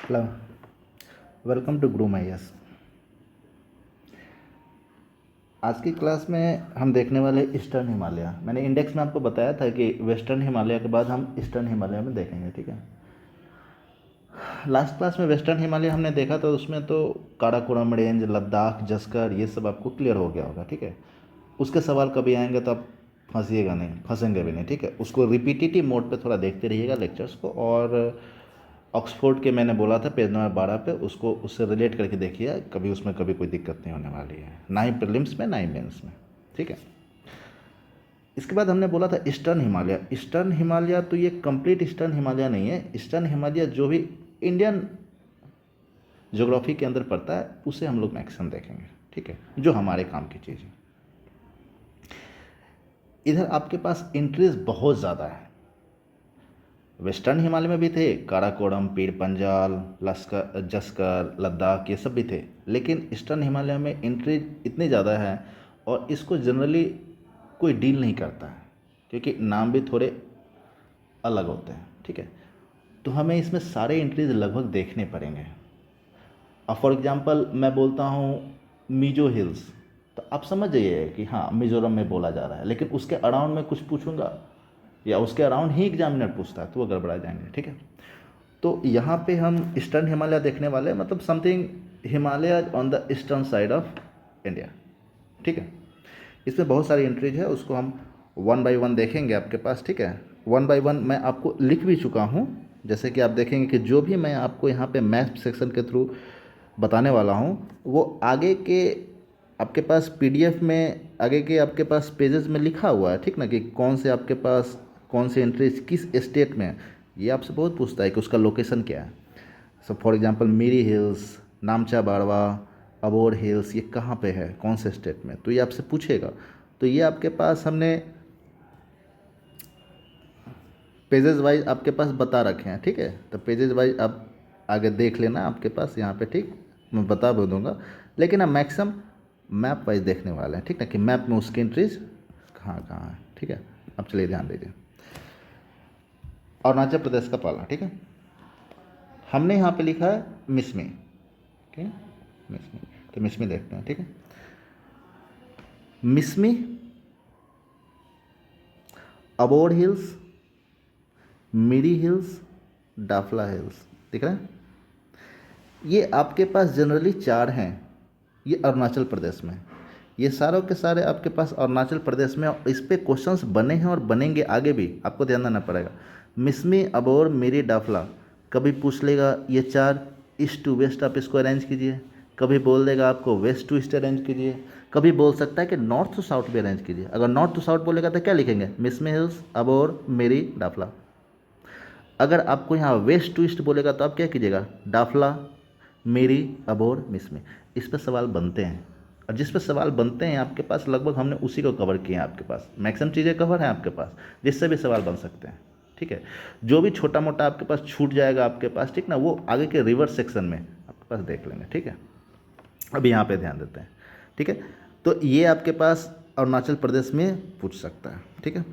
Hello, welcome to groom IAS. आज की class में हम देखने वाले ईस्टर्न हिमालय। मैंने इंडेक्स में आपको बताया था कि वेस्टर्न हिमालय के बाद हम ईस्टर्न हिमालय में देखेंगे, ठीक है। लास्ट क्लास में वेस्टर्न हिमालय हमने देखा था, उसमें तो काराकोरम रेंज, लद्दाख, जस्कर, ये सब आपको क्लियर हो गया होगा, ठीक है। उसके सवाल कभी आएंगे तो आप फंसिएगा नहीं, फंसेंगे भी नहीं, ठीक है। उसको रिपीटेटिव मोड पे थोड़ा देखते रहिएगा लेक्चर्स को। और ऑक्सफोर्ड के मैंने बोला था पेज नंबर 12 पे, उसको उससे रिलेट करके देखिए, कभी उसमें कभी कोई दिक्कत नहीं होने वाली है, ना ही प्रीलिम्स में ना ही मेंस में, ठीक है। इसके बाद हमने बोला था ईस्टर्न हिमालय। ईस्टर्न हिमालय तो ये कंप्लीट ईस्टर्न हिमालय नहीं है। ईस्टर्न हिमालय जो भी इंडियन ज्योग्राफी के अंदर पड़ता है उसे हम लोग मैक्सिमम देखेंगे, ठीक है, जो हमारे काम की चीज़ है। इधर आपके पास एंट्रीज बहुत ज़्यादा है। वेस्टर्न हिमालय में भी थे, काराकोरम, पीर पंजाल, लश्कर, जस्कर, लद्दाख, ये सब भी थे। लेकिन ईस्टर्न हिमालय में एंट्रीज इतनी ज़्यादा है और इसको जनरली कोई डील नहीं करता है, क्योंकि नाम भी थोड़े अलग होते हैं, ठीक है। तो हमें इसमें सारे एंट्रीज लगभग देखने पड़ेंगे। अब फॉर एग्जांपल मैं बोलता हूँ मिजो हिल्स, तो आप समझ जाइए कि हाँ मिजोरम में बोला जा रहा है, लेकिन उसके अराउंड में कुछ पूछूंगा या उसके अराउंड ही एग्जामिनर पूछता है तो वो गड़बड़ा जाएंगे, ठीक है। तो यहाँ पे हम ईस्टर्न हिमालय देखने वाले हैं, मतलब something Himalaya on the eastern side of India, ठीक है। इसमें बहुत सारी एंट्रीज है, उसको हम वन बाय वन देखेंगे आपके पास, ठीक है। वन बाय वन मैं आपको लिख भी चुका हूँ। जैसे कि आप देखेंगे कि जो भी मैं आपको यहाँ पे मैथ सेक्शन के थ्रू बताने वाला हूँ वो आगे के आपके पास पीडीएफ में, आगे के आपके पास पेजेस में लिखा हुआ है, ठीक ना, कि कौन से आपके पास कौन सी एंट्रीज किस स्टेट में है। ये आपसे बहुत पूछता है कि उसका लोकेशन क्या है। So for example Miri hills, Namcha Barwa, Abor hills, ये कहाँ पे है, कौन से स्टेट में, तो ये आपसे पूछेगा। तो ये आपके पास हमने पेजेस वाइज आपके पास बता रखे हैं, ठीक है। तो पेजेस वाइज आप आगे देख लेना आपके पास यहाँ पे, ठीक, मैं बता भी दूंगा। लेकिन हम मैक्सिमम मैप वाइज देखने वाले हैं, ठीक ना, कि मैप में उसकी एंट्रीज कहाँ कहाँ है, ठीक है। अब चलिए ध्यान दीजिए, अरुणाचल प्रदेश का पाला, ठीक है। हमने यहाँ पे लिखा है मिसमी, ठीक है, मिसमी। तो मिसमी देखते हैं, ठीक है। मिसमी, अबोर हिल्स, मिरी हिल्स, डाफला हिल्स, दिख रहा है। ये आपके पास जनरली चार हैं, ये अरुणाचल प्रदेश में। ये सारों के सारे आपके पास अरुणाचल प्रदेश में, और इस पे क्वेश्चंस बने हैं और बनेंगे आगे भी, आपको ध्यान देना पड़ेगा। मिसमी, अबोर, मिरी, डाफला, कभी पूछ लेगा ये चार ईस्ट टू वेस्ट आप इसको अरेंज कीजिए, कभी बोल देगा आपको वेस्ट टू ईस्ट अरेंज कीजिए, कभी बोल सकता है कि नॉर्थ टू साउथ भी अरेंज कीजिए। अगर नॉर्थ टू साउथ बोलेगा तो क्या लिखेंगे, मिसमी हिल्स, अबोर, मिरी, डाफला। अगर आपको यहाँ वेस्ट टू ईस्ट बोलेगा तो आप क्या कीजिएगा, डाफला, मेरी, अबोर, मिसमी। इस पर सवाल बनते हैं, और जिस पर सवाल बनते हैं आपके पास लगभग हमने उसी को कवर किया है। आपके पास मैक्सिमम चीज़ें कवर हैं आपके पास, जिससे भी सवाल बन सकते हैं, ठीक है। जो भी छोटा मोटा आपके पास छूट जाएगा आपके पास, ठीक ना, वो आगे के रिवर्स सेक्शन में आपके पास देख लेंगे, ठीक है। अभी यहाँ पे ध्यान देते हैं, ठीक है। तो ये आपके पास अरुणाचल प्रदेश में पूछ सकता है, ठीक है।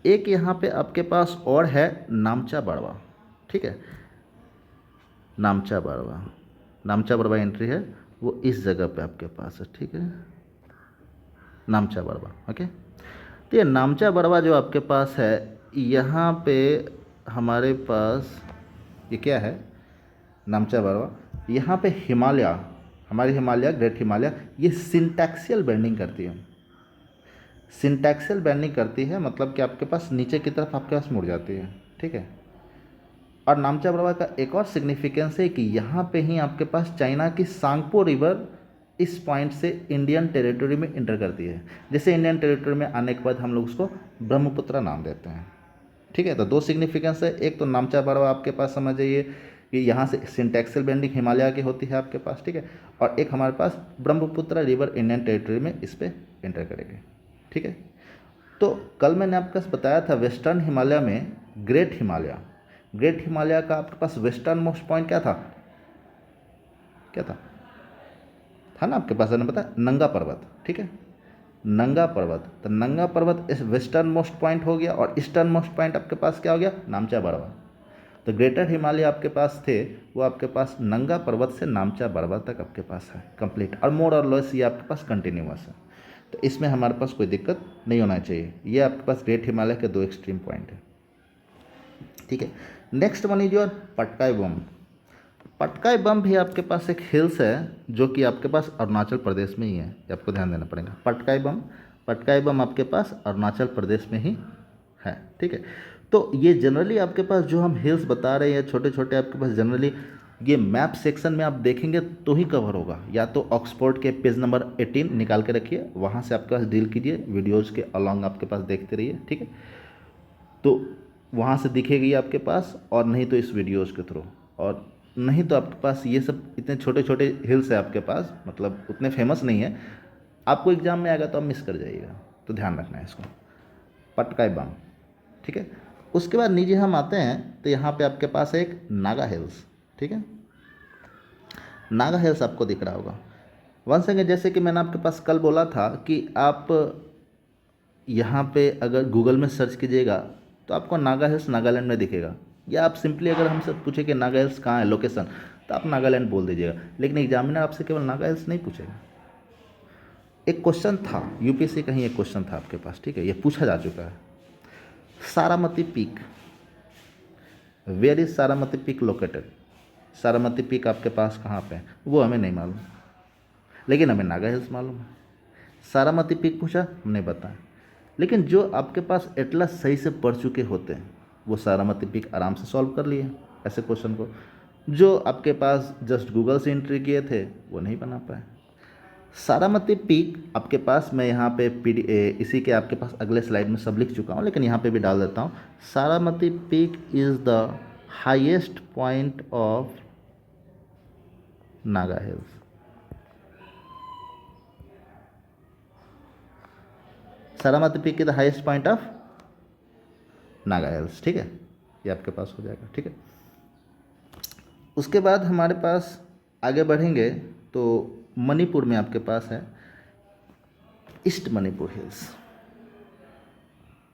एक यहाँ पे आपके पास और है नामचा बाड़वा, ठीक है। नामचा बाड़वा, नामचा बाड़वा एंट्री है, वो इस जगह पे आपके पास है, ठीक है, नामचा बाड़वा, ओके। तो ये नामचा बाड़वा जो आपके पास है, यहाँ पे हमारे पास ये क्या है, नामचा बाड़वा, यहाँ पे हिमालय, हमारी हिमालय, ग्रेट हिमालय, ये सिंटैक्सियल बेंडिंग करती है। सिंटैक्सियल बेंडिंग करती है मतलब कि आपके पास नीचे की तरफ आपके पास मुड़ जाती है, ठीक है। और नामचा बाड़वा का एक और सिग्निफिकेंस है कि यहाँ पे ही आपके पास चाइना की सांगपो रिवर इस पॉइंट से इंडियन टेरिटरी में इंटर करती है। जैसे इंडियन टेरिटरी में आने के बाद हम लोग उसको ब्रह्मपुत्र नाम देते हैं, ठीक है। तो दो सिग्निफिकेंस है, एक तो नामचा बाड़वा आपके पास समझ जाइए कि यहाँ से सिंटैक्सियल बेंडिंग हिमालय की होती है आपके पास, ठीक है। और एक हमारे पास ब्रह्मपुत्र रिवर इंडियन टेरिटरी में इस पर इंटर करेगी, ठीक है। तो कल मैंने आपके पास बताया था वेस्टर्न हिमालय में ग्रेट हिमालय, ग्रेट हिमालय का आपके पास वेस्टर्न मोस्ट पॉइंट क्या था, क्या था ना आपके पास, मैंने बताया नंगा पर्वत, ठीक है, नंगा पर्वत। तो नंगा पर्वत इस वेस्टर्न मोस्ट पॉइंट हो गया, और ईस्टर्न मोस्ट पॉइंट आपके पास क्या हो गया, नामचा बाड़वा। तो ग्रेटर हिमालय आपके पास थे, वो आपके पास नंगा पर्वत से नामचा पर्वत तक आपके पास है कंप्लीट, और मोर और लेस ये आपके पास कंटिन्यूअस है। तो इसमें हमारे पास कोई दिक्कत नहीं होना चाहिए। ये आपके पास ग्रेट हिमालय के दो एक्सट्रीम पॉइंट है, ठीक है। Next one is your Patkai Bum. Patkai Bum भी आपके पास एक हिल्स है जो कि आपके पास अरुणाचल प्रदेश में ही है, ये आपको ध्यान देना पड़ेगा। पटकाई बम आपके पास अरुणाचल प्रदेश में ही है, ठीक है। तो ये जनरली आपके पास जो हम हिल्स बता रहे हैं छोटे छोटे, आपके पास जनरली ये मैप सेक्शन में आप देखेंगे तो ही कवर होगा, या तो ऑक्सफोर्ड के पेज नंबर 18 निकाल के रखिए, वहाँ से आपके पास डील कीजिए, वीडियोज़ के अलॉन्ग आपके पास देखते रहिए, ठीक है। तो वहाँ से दिखेगी आपके पास, और नहीं तो इस वीडियोज़ के थ्रू, और नहीं तो आपके पास ये सब इतने छोटे छोटे हिल्स है आपके पास, मतलब उतने फेमस नहीं है, आपको एग्जाम में आएगा तो आप मिस कर जाइएगा, तो ध्यान रखना है इसको। पटकाई बम, ठीक है। उसके बाद नीचे हम आते हैं तो यहाँ पे आपके पास एक नागा हिल्स, ठीक है। नागा हिल्स आपको दिख रहा होगा। वंस अगेन, जैसे कि मैंने आपके पास कल बोला था कि आप यहाँ पे अगर गूगल में सर्च कीजिएगा तो आपको नागा हिल्स नागालैंड में दिखेगा, या आप सिंपली अगर हमसे पूछे कि नागा हिल्स कहाँ है लोकेशन, तो आप नागालैंड बोल दीजिएगा। लेकिन एग्जामिनर आपसे केवल नागा हिल्स नहीं पूछेगा। एक क्वेश्चन था यूपीएससी का ही, एक क्वेश्चन था आपके पास, ठीक है, ये पूछा जा चुका है। Saramati peak, where is Saramati peak located? Saramati peak आपके पास कहाँ पे है वो हमें नहीं मालूम, लेकिन हमें नागा हिल्स मालूम है। सारामती पीक पूछा, हमने बताया। लेकिन जो आपके पास एटलस सही से पढ़ चुके होते हैं वो सारामती पीक आराम से सॉल्व कर लिए ऐसे क्वेश्चन को। जो आपके पास जस्ट गूगल से एंट्री किए थे वो नहीं बना पाए। सारामती पीक आपके पास, मैं यहाँ पे इसी के आपके पास अगले स्लाइड में सब लिख चुका हूँ, लेकिन यहाँ पे भी डाल देता हूँ। Saramati peak is the highest point of Naga hills. Saramati peak is the highest point of Naga hills, ठीक है, ये आपके पास हो जाएगा, ठीक है। उसके बाद हमारे पास आगे बढ़ेंगे तो मणिपुर में आपके पास है ईस्ट मणिपुर हिल्स।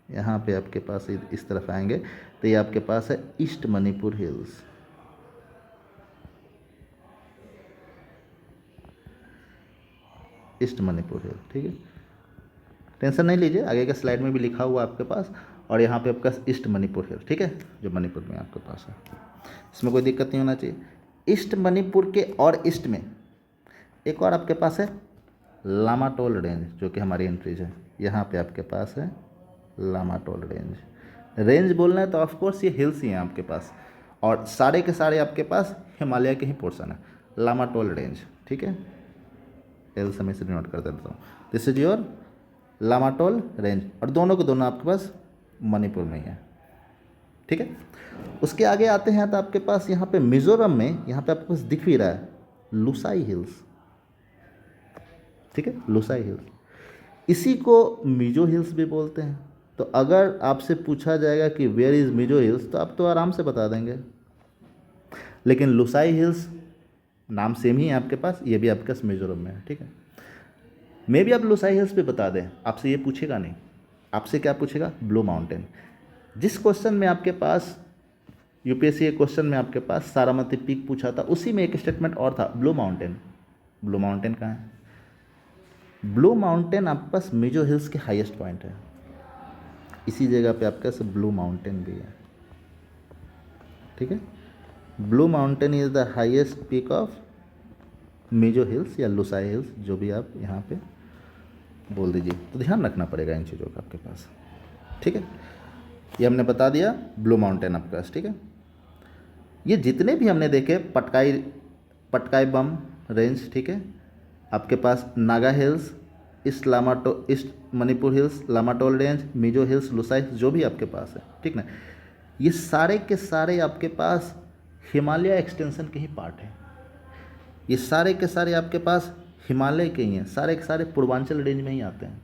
यहाँ पे आपके पास इस तरफ आएंगे तो ये आपके पास है east Manipur hills. East Manipur hill, ठीक है, टेंशन नहीं लीजिए, आगे के स्लाइड में भी लिखा हुआ आपके पास। और यहाँ पे आपका ईस्ट मणिपुर हिल, ठीक है, जो मणिपुर में आपके पास है, इसमें कोई दिक्कत नहीं होना चाहिए। ईस्ट मणिपुर के और ईस्ट में एक और आपके पास है लामाटोल रेंज, जो कि हमारी एंट्रीज है। यहाँ पे आपके पास है लामाटोल रेंज बोलना है तो ऑफकोर्स ये हिल्स ही हैं आपके पास, और सारे के सारे आपके पास हिमालय के ही पोर्शन है। लामाटोल रेंज, ठीक है, हिल्स हमें से नोट कर देता हूँ। दिस इज योर लामाटोल रेंज, और दोनों के दोनों आपके पास मणिपुर में ही है, ठीक है। उसके आगे आते हैं तो आपके पास यहाँ पे मिजोरम में, यहाँ पे आपके पास दिख भी रहा है लुसाई हिल्स, ठीक है, लुसाई हिल्स। इसी को मिजो हिल्स भी बोलते हैं। तो अगर आपसे पूछा जाएगा कि वेयर इज़ मिजो हिल्स तो आप तो आराम से बता देंगे, लेकिन लुसाई हिल्स नाम सेम ही है आपके पास, ये भी आपके पास मिजोरम में है, ठीक है। मे भी आप लुसाई हिल्स पे बता दें, आपसे ये पूछेगा नहीं, आपसे क्या पूछेगा, ब्लू माउंटेन। जिस क्वेश्चन में आपके पास यूपीएससी के क्वेश्चन में आपके पास सारामती पीक पूछा था, उसी में एक स्टेटमेंट और था ब्लू माउंटेन। ब्लू माउंटेन कहाँ है? ब्लू माउंटेन आपके पास मिजो हिल्स के हाईएस्ट पॉइंट है, इसी जगह पे आपके पास ब्लू माउंटेन भी है, ठीक है। Blue mountain is the highest peak of Mizo hills या लुसाई हिल्स, जो भी आप यहाँ पे बोल दीजिए। तो ध्यान रखना पड़ेगा इन चीज़ों का आपके पास, ठीक है। ये हमने बता दिया ब्लू माउंटेन आपके पास, ठीक है। ये जितने भी हमने देखे पटकाई बम रेंज, ठीक है, आपके पास Naga hills, east Manipur hills, Lamatol range, Mizo hills, Lushai, जो भी आपके पास है, ठीक ना, ये सारे के सारे आपके पास हिमालय एक्सटेंशन के ही पार्ट हैं। ये सारे के सारे आपके पास हिमालय के ही हैं, सारे के सारे पूर्वांचल रेंज में ही आते हैं,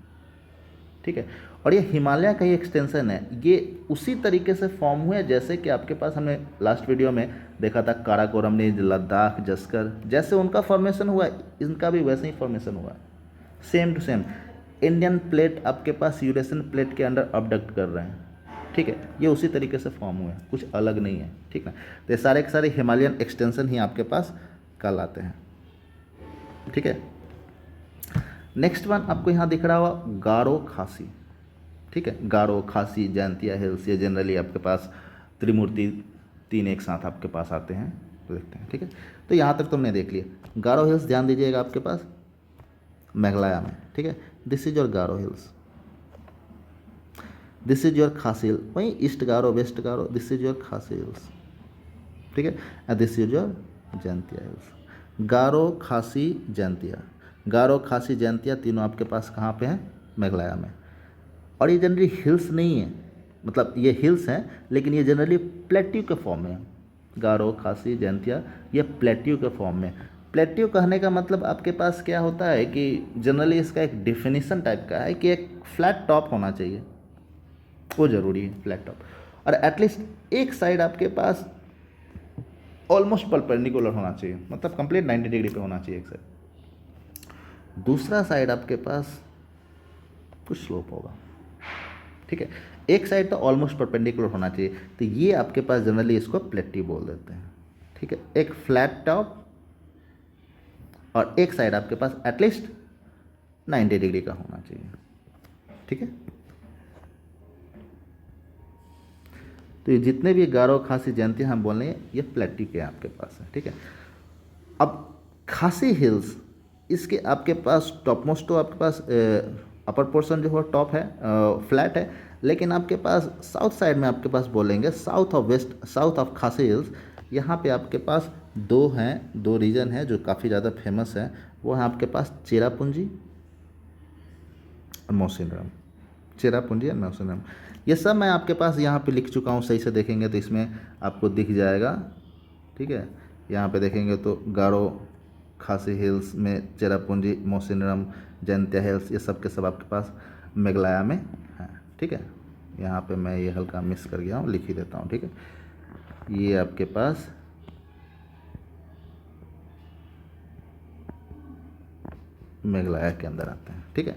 ठीक है। और ये हिमालय का ही एक्सटेंशन है। ये उसी तरीके से फॉर्म हुए जैसे कि आपके पास हमने लास्ट वीडियो में देखा था काराकोरम ने, लद्दाख, जस्कर, जैसे उनका फॉर्मेशन हुआ इनका भी वैसे ही फॉर्मेशन हुआ, same to same. Indian plate आपके पास यूरेशियन प्लेट के अंडर अबडक्ट कर रहे हैं, ठीक है, ये उसी तरीके से फॉर्म हुए हैं, कुछ अलग नहीं है, ठीक ना। तो ये सारे के सारे हिमालयन एक्सटेंशन ही आपके पास कहलाते हैं, ठीक है। नेक्स्ट वन आपको यहाँ दिख रहा होगा गारो खासी, ठीक है। गारो खासी जयंतिया हिल्स, ये जनरली आपके पास त्रिमूर्ति तीन एक साथ आपके पास आते हैं, तो देखते हैं, ठीक है। तो यहाँ तक तुमने देख लिया। गारो हिल्स ध्यान दीजिएगा आपके पास मेघालय में, ठीक है। This is your Garo hills, this is your Khasi hill, वहीं east Garo west Garo, this is your Khasi hills, ठीक है। And this is your Jaintia hills. Garo Khasi Jaintia, गारो खासी जयंतिया तीनों आपके पास कहाँ पे हैं? मेघालय में। और ये जनरली हिल्स नहीं है, मतलब ये हिल्स हैं लेकिन ये जनरली प्लेट्यू के फॉर्म में है। गारो खासी जयंतिया ये प्लेट्यू के फॉर्म में। प्लेट्यू कहने का मतलब आपके पास क्या होता है कि जनरली इसका एक डिफिनीसन टाइप का है कि एक फ्लैट टॉप होना चाहिए, वो ज़रूरी है फ्लैट टॉप, और एटलीस्ट एक साइड आपके पास ऑलमोस्ट परपेंडिकुलर होना चाहिए, मतलब कंप्लीट 90 डिग्री पे होना चाहिए एक साइड, दूसरा साइड आपके पास कुछ स्लोप होगा, ठीक है। एक साइड तो ऑलमोस्ट परपेंडिकुलर होना चाहिए, तो ये आपके पास जनरली इसको प्लेट्यू बोल देते हैं, ठीक है। एक फ्लैट टॉप और एक साइड आपके पास एटलीस्ट 90 डिग्री का होना चाहिए, ठीक है। तो ये जितने भी गारो खासी जयंती हम बोल रहे हैं ये प्लेट्यू के आपके पास है, ठीक है। अब खासी हिल्स, इसके आपके पास टॉप मोस्ट तो आपके पास अपर पोर्शन जो है टॉप है, फ्लैट है, लेकिन आपके पास साउथ साइड में आपके पास बोलेंगे south of west, south of Khasi hills, यहाँ पे आपके पास दो हैं, दो रीजन हैं जो काफ़ी ज़्यादा फेमस हैं, वो है आपके पास चेरापूंजी और मौसिनराम, चेरापूंजी और मौसिनराम। ये सब मैं आपके पास यहाँ पे लिख चुका हूँ, सही से देखेंगे तो इसमें आपको दिख जाएगा, ठीक है। यहाँ पे देखेंगे तो गारो खासी हिल्स में चेरापूंजी, मौसिनराम, जयंतिया हिल्स, ये सब के सब आपके पास मेघालय में है, ठीक है। यहाँ पे मैं ये हल्का मिस कर गया हूँ, लिख ही देता हूँ, ठीक है। ये आपके पास मेघालय के अंदर आते हैं, ठीक है।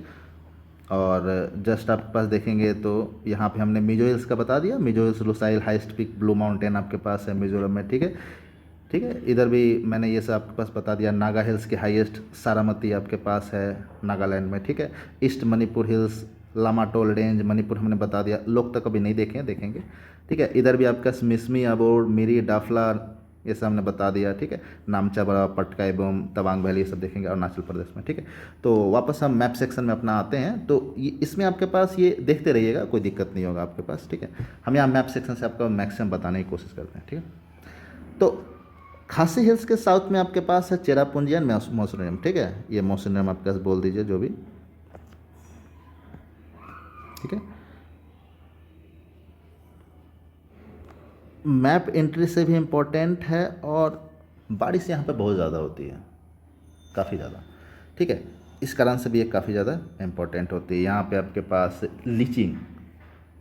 और जस्ट आपके पास देखेंगे तो यहाँ पे हमने मिजो हिल्स का बता दिया, Mizo hills Lushai highest peak Blue Mountain आपके पास है मिजोरम में, ठीक है, ठीक है। इधर भी मैंने ये सब आपके पास बता दिया। नागा हिल्स के हाईएस्ट सारामती आपके पास है नागालैंड में, ठीक है। East Manipur hills, Lamatol range Manipur हमने बता दिया, लोग तो कभी नहीं देखे हैं, देखेंगे, ठीक है। इधर भी आपका मिसमी, अबोर, मिरी, डाफला, ये सब हमने बता दिया, ठीक है। नामचा बड़ा, पटकाई बोम, तवांग वैली, ये सब देखेंगे अरुणाचल प्रदेश में, ठीक है। तो वापस हम मैप सेक्शन में अपना आते हैं, तो इसमें आपके पास ये देखते रहिएगा, कोई दिक्कत नहीं होगा आपके पास, ठीक है। हम यहाँ मैप सेक्शन से आपका मैक्सिमम बताने की कोशिश करते हैं, ठीक है। तो खासी हिल्स के साउथ में आपके पास है चेरापूंजी एंड मौसिनराम, ठीक है। ये मौसिनराम आपके पास बोल दीजिए जो भी, ठीक है। मैप एंट्री से भी इम्पोर्टेंट है, और बारिश यहाँ पे बहुत ज़्यादा होती है, काफ़ी ज़्यादा, ठीक है। इस कारण से भी ये काफ़ी ज़्यादा इम्पोर्टेंट होती है। यहाँ पे आपके पास leaching,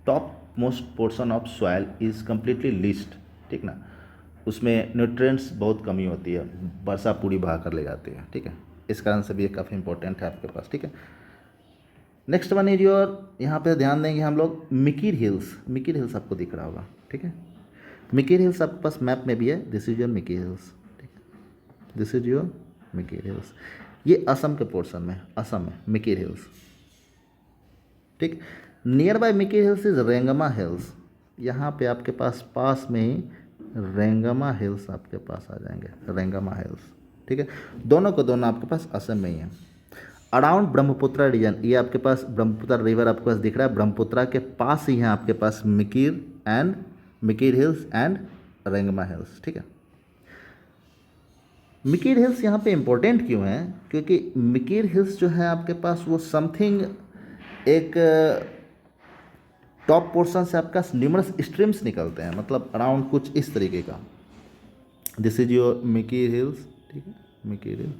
top most portion of soil is completely leached, ठीक ना, उसमें न्यूट्रिएंट्स बहुत कमी होती है, वर्षा पूरी बहा कर ले जाती है, ठीक है। इस कारण से भी ये काफ़ी इंपॉर्टेंट है आपके पास, ठीक है। नेक्स्ट वन इज योर, यहाँ पे ध्यान देंगे हम लोग मिकिर हिल्स, मिकिर हिल्स आपको दिख रहा होगा, ठीक है। मिकिर हिल्स आपके पास मैप में भी है, this is your Mikir hills, ठीक है, this is your Mikir hills. ये असम के पोर्शन में, असम में मिकिर हिल्स, ठीक। Near by Mikir hills is Rengma hills, यहाँ पे आपके पास में ही रेंगमा हिल्स आपके पास आ जाएंगे, रेंगमा हिल्स, ठीक है। दोनों को दोनों आपके पास असम में ही है। अराउंड ब्रह्मपुत्रा रीजन, ये आपके पास ब्रह्मपुत्रा रिवर आपके पास दिख रहा है, ब्रह्मपुत्रा के पास ही है आपके पास Mikir hills and Rengma hills, ठीक है। मिकिर हिल्स यहाँ पे इम्पोर्टेंट क्यों है? क्योंकि मिकिर हिल्स जो है आपके पास वो समथिंग एक टॉप पोर्शन से आपका न्यूमरस स्ट्रीम्स निकलते हैं, मतलब अराउंड कुछ इस तरीके का, this is your Mikir hills, ठीक है, मिकिर हिल्स।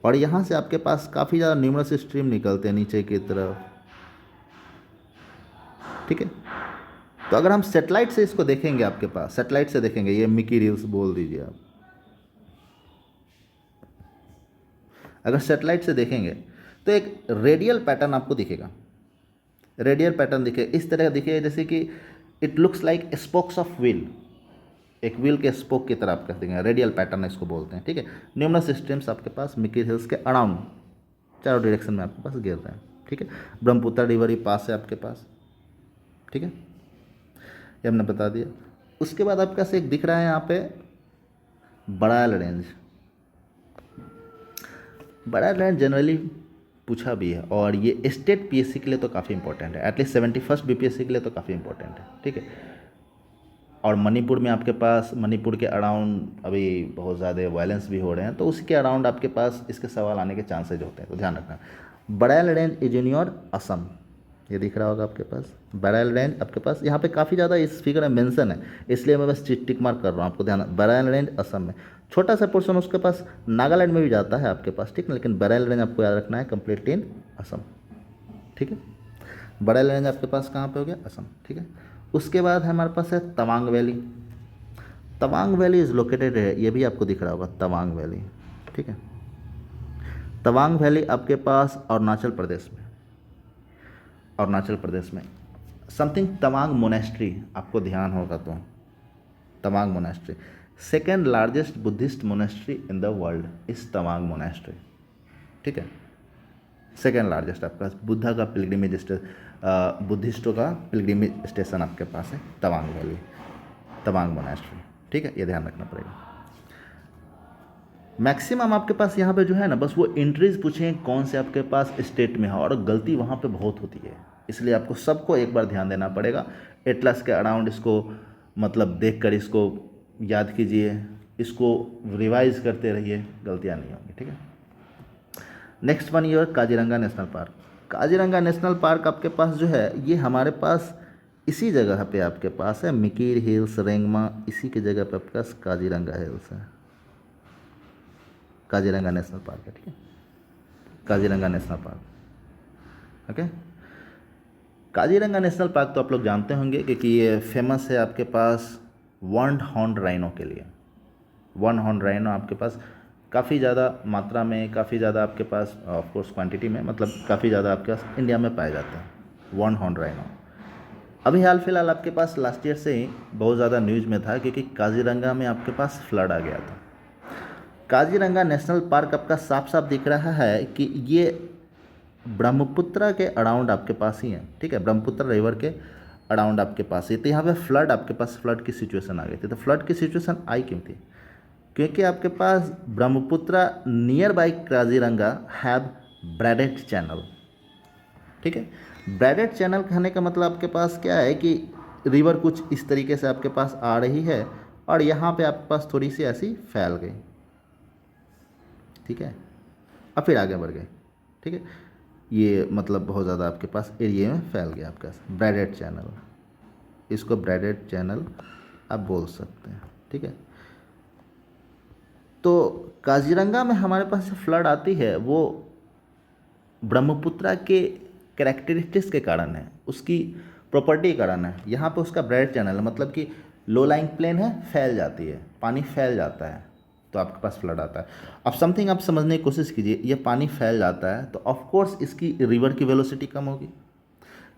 और यहाँ से आपके पास काफ़ी ज़्यादा न्यूमरस स्ट्रीम निकलते हैं नीचे की तरफ, ठीक है। तो अगर हम सेटेलाइट से इसको देखेंगे, आपके पास सेटेलाइट से देखेंगे, ये मिकिर हिल्स बोल दीजिए आप, अगर सेटेलाइट से देखेंगे तो एक रेडियल पैटर्न आपको दिखेगा, रेडियल पैटर्न दिखे इस तरह दिखे जैसे कि it looks like spokes of wheel, एक व्हील के स्पोक की तरह आप कह देंगे, रेडियल पैटर्न इसको बोलते हैं, ठीक है। न्यूमरस स्ट्रीम्स आपके पास मिकी हिल्स के अराउंड चारों डायरेक्शन में आपके पास गिर रहे हैं, ठीक है। ब्रह्मपुत्र रिवर ही पास है आपके पास, ठीक है, ये हमने बता दिया। उसके बाद आपके पास एक दिख रहा है यहाँ पे बड़ायल रेंज। बड़ायल रेंज जनरली पूछा भी है और ये स्टेट पीएससी के लिए तो काफ़ी इंपॉर्टेंट है, एटलीस्ट 71st बीपीएससी के लिए तो काफ़ी इंपॉर्टेंट है, ठीक है। और मणिपुर में आपके पास, मणिपुर के अराउंड अभी बहुत ज़्यादा वायलेंस भी हो रहे हैं, तो उसी के अराउंड आपके पास इसके सवाल आने के चांसेज होते हैं, तो ध्यान रखना। Barail range is in your Assam, ये दिख रहा होगा आपके पास बड़ायल रेंज आपके पास, यहाँ पे काफ़ी ज़्यादा इस फिगर में मेंशन है, इसलिए मैं बस टिक मार्क कर रहा हूँ, आपको ध्यान। बड़ायल रेंज असम में, छोटा सा पोर्शन उसके पास नागालैंड में भी जाता है आपके पास, ठीक है, लेकिन बड़ायल रेंज आपको याद रखना है कंप्लीटली इन असम, ठीक है। बड़ायल रेंज आपके पास कहाँ पे हो गया, असम, ठीक है। उसके बाद हमारे पास है Tawang valley. Tawang valley is located है, ये भी आपको दिख रहा होगा तवांग वैली, ठीक है। तवांग वैली आपके पास अरुणाचल प्रदेश में, अरुणाचल प्रदेश में समथिंग तवांग मोनेस्ट्री आपको ध्यान होगा तो, Tawang monastery second largest Buddhist monastery in the world is Tawang monastery, ठीक है। सेकेंड लार्जेस्ट आपका बुद्धा का पिलग्रिमेज, बुद्धिस्टों का पिलग्रिमेज स्टेशन आपके पास है तवांग वैली, तवांग मोनेस्ट्री, ठीक है, ये ध्यान रखना पड़ेगा। मैक्सिमम आपके पास यहाँ पे जो है ना, बस वो एंट्रीज पूछें कौन से आपके पास स्टेट में है, और गलती वहाँ पे बहुत होती है, इसलिए आपको सबको एक बार ध्यान देना पड़ेगा। एटलस के अराउंड इसको मतलब देख कर इसको याद कीजिए, इसको रिवाइज करते रहिए, गलतियाँ नहीं होंगी, ठीक है। Next one your Kaziranga national park. Kaziranga national park आपके पास जो है ये हमारे पास इसी जगह पे आपके पास है, मिकीर हिल्स, रेंगमा, इसी की जगह पे आपके पास काजीरंगा हिल्स है, काजीरंगा नेशनल पार्क है, ठीक है, Kaziranga national park, okay. Kaziranga national park तो आप लोग जानते होंगे क्योंकि ये फेमस है आपके पास वन हॉर्न राइनो के लिए। वन हॉर्न राइनो आपके पास काफ़ी ज़्यादा मात्रा में, काफ़ी ज़्यादा आपके पास ऑफ कोर्स क्वांटिटी में, मतलब काफ़ी ज़्यादा आपके पास इंडिया में पाया जाता है वन हॉर्न राइनो। अभी हाल फिलहाल आपके पास लास्ट ईयर से ही बहुत ज़्यादा न्यूज़ में था क्योंकि काजीरंगा में आपके पास फ्लड आ गया था। काजीरंगा नेशनल पार्क आपका साफ साफ दिख रहा है कि ये ब्रह्मपुत्र के अराउंड आपके पास ही है, ठीक है, ब्रह्मपुत्र रिवर के अराउंड आपके पास ही। तो यहाँ पे फ्लड आपके पास, फ्लड की सिचुएशन आ गई थी। तो फ्लड की सिचुएशन आई क्यों थी? क्योंकि आपके पास Brahmaputra near by Kaziranga have braided channel, ठीक है। ब्रैडेड चैनल कहने का मतलब आपके पास क्या है कि रिवर कुछ इस तरीके से आपके पास आ रही है और यहाँ पे आपके पास थोड़ी सी ऐसी फैल गई, ठीक है, और फिर आगे बढ़ गई, ठीक है। ये मतलब बहुत ज़्यादा आपके पास एरिया में फैल गया आपका ब्रैडेड चैनल, इसको ब्रैडेड चैनल आप बोल सकते हैं, ठीक है। तो काजीरंगा में हमारे पास जो फ्लड आती है वो ब्रह्मपुत्र के कैरेक्टरिस्टिक्स के कारण है, उसकी प्रॉपर्टी के कारण है। यहाँ पे उसका ब्रैडेड चैनल है, मतलब कि लो लाइंग प्लेन है, फैल जाती है, पानी फैल जाता है तो आपके पास फ्लड आता है। अब समथिंग आप समझने की कोशिश कीजिए, ये पानी फैल जाता है तो ऑफ कोर्स इसकी रिवर की वेलोसिटी कम होगी।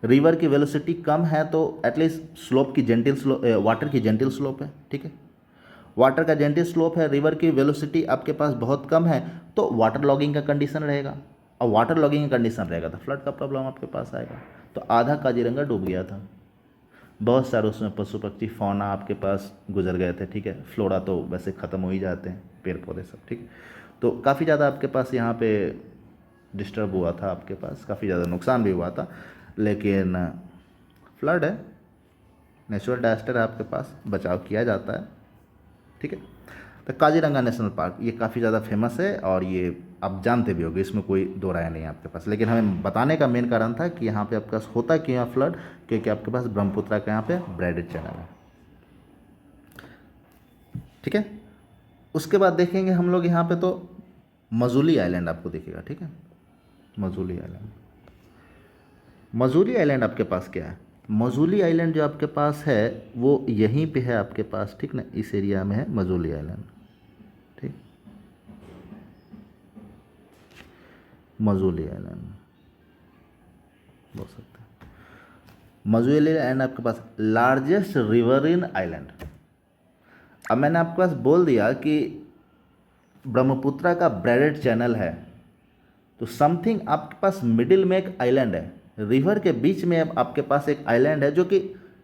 रिवर की वेलोसिटी कम है तो एटलीस्ट स्लोप की जेंटल स्लोप, वाटर की जेंटल स्लोप है, ठीक है। वाटर का जेंटल स्लोप है, रिवर की वेलोसिटी आपके पास बहुत कम है तो वाटर लॉगिंग का कंडीशन रहेगा, और वाटर लॉगिंग का कंडीशन रहेगा तो फ्लड का प्रॉब्लम आपके पास आएगा। तो आधा काजीरंगा डूब गया था, बहुत सारे उसमें पशु पक्षी फौना आपके पास गुजर गए थे, ठीक है। फ्लोरा तो वैसे ख़त्म हो ही जाते हैं, पेड़ पौधे सब, ठीक है। तो काफ़ी ज़्यादा आपके पास यहाँ पे डिस्टर्ब हुआ था, आपके पास काफ़ी ज़्यादा नुकसान भी हुआ था, लेकिन फ्लड है, नेचुरल डिजास्टर है, आपके पास बचाव किया जाता है, ठीक है। तो काजीरंगा नेशनल पार्क ये काफ़ी ज़्यादा फेमस है और ये आप जानते भी होंगे, इसमें कोई दो राय नहीं है आपके पास, लेकिन हमें बताने का मेन कारण था कि यहाँ पे आपके पास होता क्यों है फ्लड, क्योंकि आपके पास ब्रह्मपुत्र का यहाँ पे ब्रैडेड चैनल है, ठीक है। उसके बाद देखेंगे हम लोग यहाँ पे तो मजूली आइलैंड आपको दिखेगा, ठीक है, मजूली आइलैंड। मजूली आइलैंड आपके पास क्या है? मजूली आइलैंड जो आपके पास है वो यहीं पे है आपके पास, ठीक ना, इस एरिया में है मजूली आइलैंड, ठीक, मजूली आइलैंड बोल सकते हैं। मजुएली आइलैंड आपके पास लार्जेस्ट रिवरिन आइलैंड। अब मैंने आपके पास बोल दिया कि ब्रह्मपुत्रा का ब्रेडेड चैनल है, तो समथिंग आपके पास मिडिल में एक आइलैंड है, रिवर के बीच में अब आपके पास एक आइलैंड है जो कि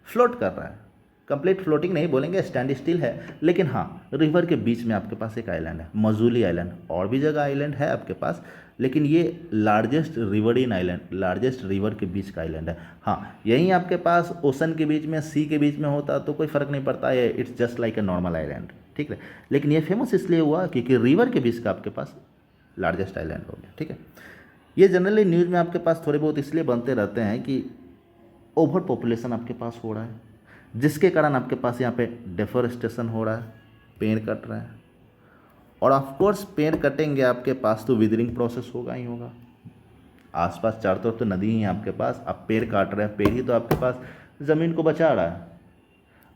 फ्लोट कर रहा है। कंप्लीट फ्लोटिंग नहीं बोलेंगे, स्टैंड स्टिल है, लेकिन हाँ रिवर के बीच में आपके पास एक आइलैंड है, मजूली आइलैंड। और भी जगह आइलैंड है आपके पास, लेकिन ये largest riverine island, largest river के बीच का आइलैंड है। हाँ, यहीं आपके पास ओशन के बीच में, सी के बीच में होता तो कोई फ़र्क नहीं पड़ता है, it's just like a normal island, ठीक है। लेकिन ये फेमस इसलिए हुआ क्योंकि रिवर के बीच का आपके पास लार्जेस्ट आइलैंड हो गया, ठीक है। ये जनरली न्यूज़ में आपके पास थोड़े बहुत इसलिए बनते रहते हैं कि ओवर पॉपुलेशन आपके पास हो रहा है, जिसके कारण आपके पास यहाँ पे डेफोरेस्टेशन हो रहा है, पेड़ कट रहे हैं। और ऑफ कोर्स पेड़ कटेंगे आपके पास तो विदरिंग प्रोसेस होगा ही होगा। आसपास चारों तरफ तो नदी ही है आपके पास, अब पेड़ काट रहे हैं, पेड़ ही तो आपके पास ज़मीन को बचा रहा है।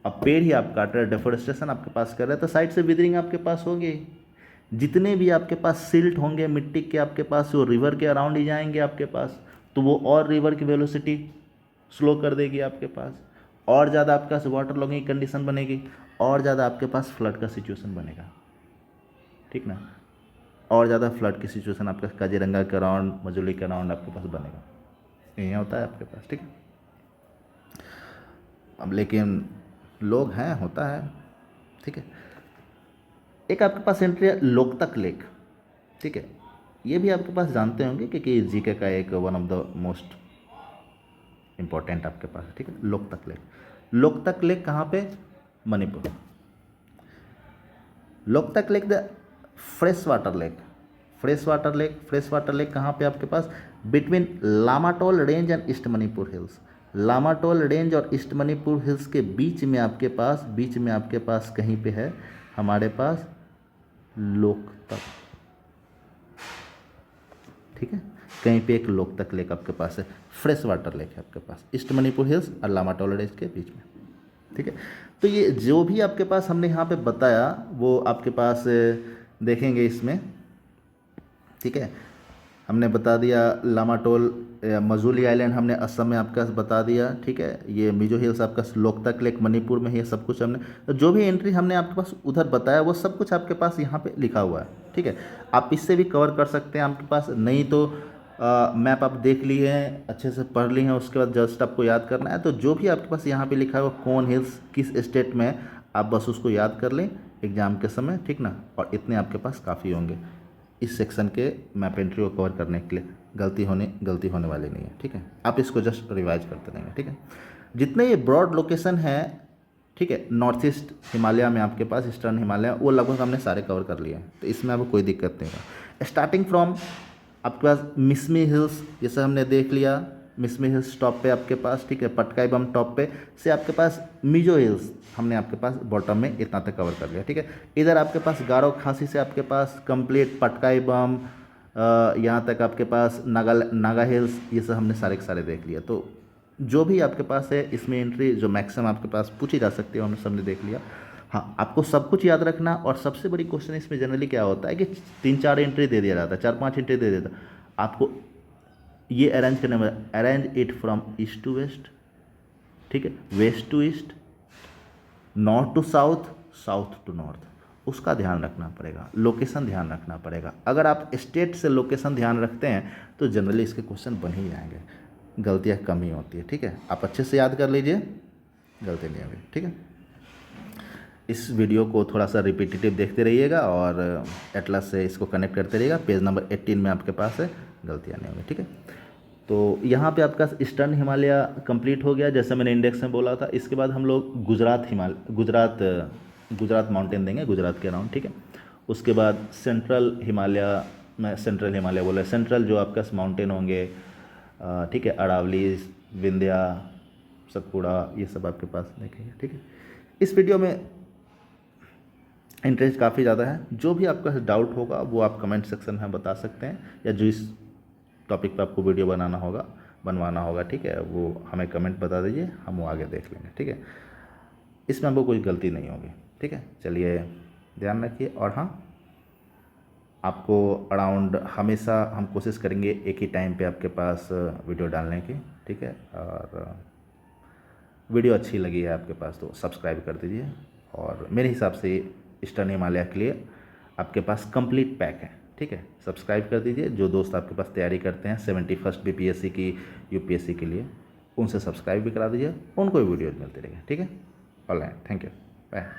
अब पेड़ ही आप काट रहे हैं, डेफोरेस्टेशन आपके पास कर रहे हैं, तो साइड से विदरिंग आपके पास होगी। जितने भी आपके पास सिल्ट होंगे मिट्टी के आपके पास, वो रिवर के अराउंड ही जाएंगे आपके पास, तो वो और रिवर की वेलोसिटी स्लो कर देगी आपके पास, और ज़्यादा आपके पास वाटर लॉगिंग की कंडीशन बनेगी, और ज़्यादा आपके पास फ्लड का सिचुएशन बनेगा, ठीक ना। और ज़्यादा फ्लड की सिचुएशन आपका काजीरंगा के अराउंड, मजुली के अराउंड आपके पास बनेगा। यही होता है आपके पास, ठीक है। अब लेकिन लोग हैं, होता है, ठीक है। एक आपके पास एंट्री है लोकतक लेक, ठीक है। ये भी आपके पास जानते होंगे क्योंकि जीके का एक one of the most important आपके पास है, ठीक है। लोकतक लेक, लोकतक लेक कहाँ पे? Manipur. Loktak lake the fresh water lake, fresh water lake, fresh water lake कहाँ पे आपके पास? Between Lamatol range and east Manipur hills. Lamatol range और ईस्ट मणिपुर हिल्स के बीच में आपके पास, बीच में आपके पास कहीं पे है हमारे पास लोकतक, ठीक है। कहीं पे एक लोकतक लेक आपके पास है, फ्रेश वाटर लेक है आपके पास, ईस्ट मणिपुर हिल्स और लामाटोल रेंज के बीच में, ठीक है। तो ये जो भी आपके पास हमने यहाँ पे बताया वो आपके पास देखेंगे इसमें, ठीक है। हमने बता दिया लामाटोल, मजूली आइलैंड हमने असम में आपके पास बता दिया, ठीक है। ये मिजो हिल्स आपका लोकतक लेक मणिपुर में, ये सब कुछ हमने, तो जो भी एंट्री हमने आपके पास उधर बताया वो सब कुछ आपके पास यहाँ पे लिखा हुआ है, ठीक है। आप इससे भी कवर कर सकते हैं आपके पास, नहीं तो मैप आप देख लिए हैं, अच्छे से पढ़ लिए हैं, उसके बाद जस्ट आपको याद करना है। तो जो भी आपके पास यहाँ पे लिखा है वो कौन हिल्स किस स्टेट में है, आप बस उसको याद कर लें एग्ज़ाम के समय, ठीक ना। और इतने आपके पास काफ़ी होंगे इस सेक्शन के मैप एंट्री को कवर करने के लिए, गलती होने वाली नहीं है, ठीक है। आप इसको जस्ट रिवाइज करते रहेंगे, ठीक है। जितने ये ब्रॉड लोकेशन है, ठीक है, नॉर्थ ईस्ट हिमालय में आपके पास, ईस्टर्न हिमालय, वो लगभग हमने सारे कवर कर लिए हैं, तो इसमें आपको कोई दिक्कत नहीं होगा। स्टार्टिंग फ्रॉम आपके पास मिसमी हिल्स, जैसे हमने देख लिया, मिसमी हिल्स टॉप पे आपके पास, ठीक है, पटकाई बम टॉप पे से आपके पास मिजो हिल्स हमने आपके पास बॉटम में इतना तक कवर कर लिया, ठीक है। इधर आपके पास गारो खासी से आपके पास कंप्लीट पटकाई बम, यहाँ तक आपके पास नागा हिल्स, ये सब हमने सारे के सारे देख लिया। तो जो भी आपके पास है इसमें एंट्री जो मैक्सिमम आपके पास पूछी जा सकती है हमने सबने देख लिया। हाँ, आपको सब कुछ याद रखना, और सबसे बड़ी क्वेश्चन इसमें जनरली क्या होता है कि 3-4 एंट्री दे दिया जाता है, 4-5 एंट्री दे देता, आपको ये अरेंज करने में, arrange it from east to west, ठीक है, west to east, north to south, south to north, उसका ध्यान रखना पड़ेगा, लोकेशन ध्यान रखना पड़ेगा। अगर आप स्टेट से लोकेशन ध्यान रखते हैं तो जनरली इसके क्वेश्चन बन ही जाएंगे, गलतियाँ कम ही होती है, ठीक है। आप अच्छे से याद कर लीजिए, गलती नहीं होगी, ठीक है। इस वीडियो को थोड़ा सा रिपीटेटिव देखते रहिएगा और एटलस से इसको कनेक्ट करते रहिएगा। पेज नंबर 18 में आपके पास है, गलतियाँ नहीं होंगी, ठीक है। तो यहाँ पे आपका ईस्टर्न हिमालय कंप्लीट हो गया, जैसे मैंने इंडेक्स में बोला था। इसके बाद हम लोग गुजरात माउंटेन देंगे, गुजरात के अराउंड, ठीक है। उसके बाद सेंट्रल हिमालय में, सेंट्रल हिमालय बोला, सेंट्रल जो आपका माउंटेन होंगे, ठीक है, अरावली, विंध्या, सतपुड़ा, ये सब आपके पास देखेंगे, ठीक है। इस वीडियो में इंटरेस्ट काफ़ी ज़्यादा है, जो भी आपका डाउट होगा वो आप कमेंट सेक्शन में बता सकते हैं, या जो इस टॉपिक पर आपको वीडियो बनवाना होगा, ठीक है, वो हमें कमेंट बता दीजिए, हम वो आगे देख लेंगे, ठीक है। इसमें हमको कोई गलती नहीं होगी, ठीक है। चलिए ध्यान रखिए, और हाँ, आपको अराउंड हमेशा हम कोशिश करेंगे एक ही टाइम पे आपके पास वीडियो डालने की, ठीक है। और वीडियो अच्छी लगी है आपके पास तो सब्सक्राइब कर दीजिए। और मेरे हिसाब से ईस्टर्न हिमालय के लिए आपके पास कंप्लीट पैक है, ठीक है। सब्सक्राइब कर दीजिए। जो दोस्त आपके पास तैयारी करते हैं 71st बीपीएससी की, यूपीएससी के लिए, उनसे सब्सक्राइब भी करा दीजिए, उनको भी वीडियो मिलती रहेगी, ठीक है। All right, thank you, bye.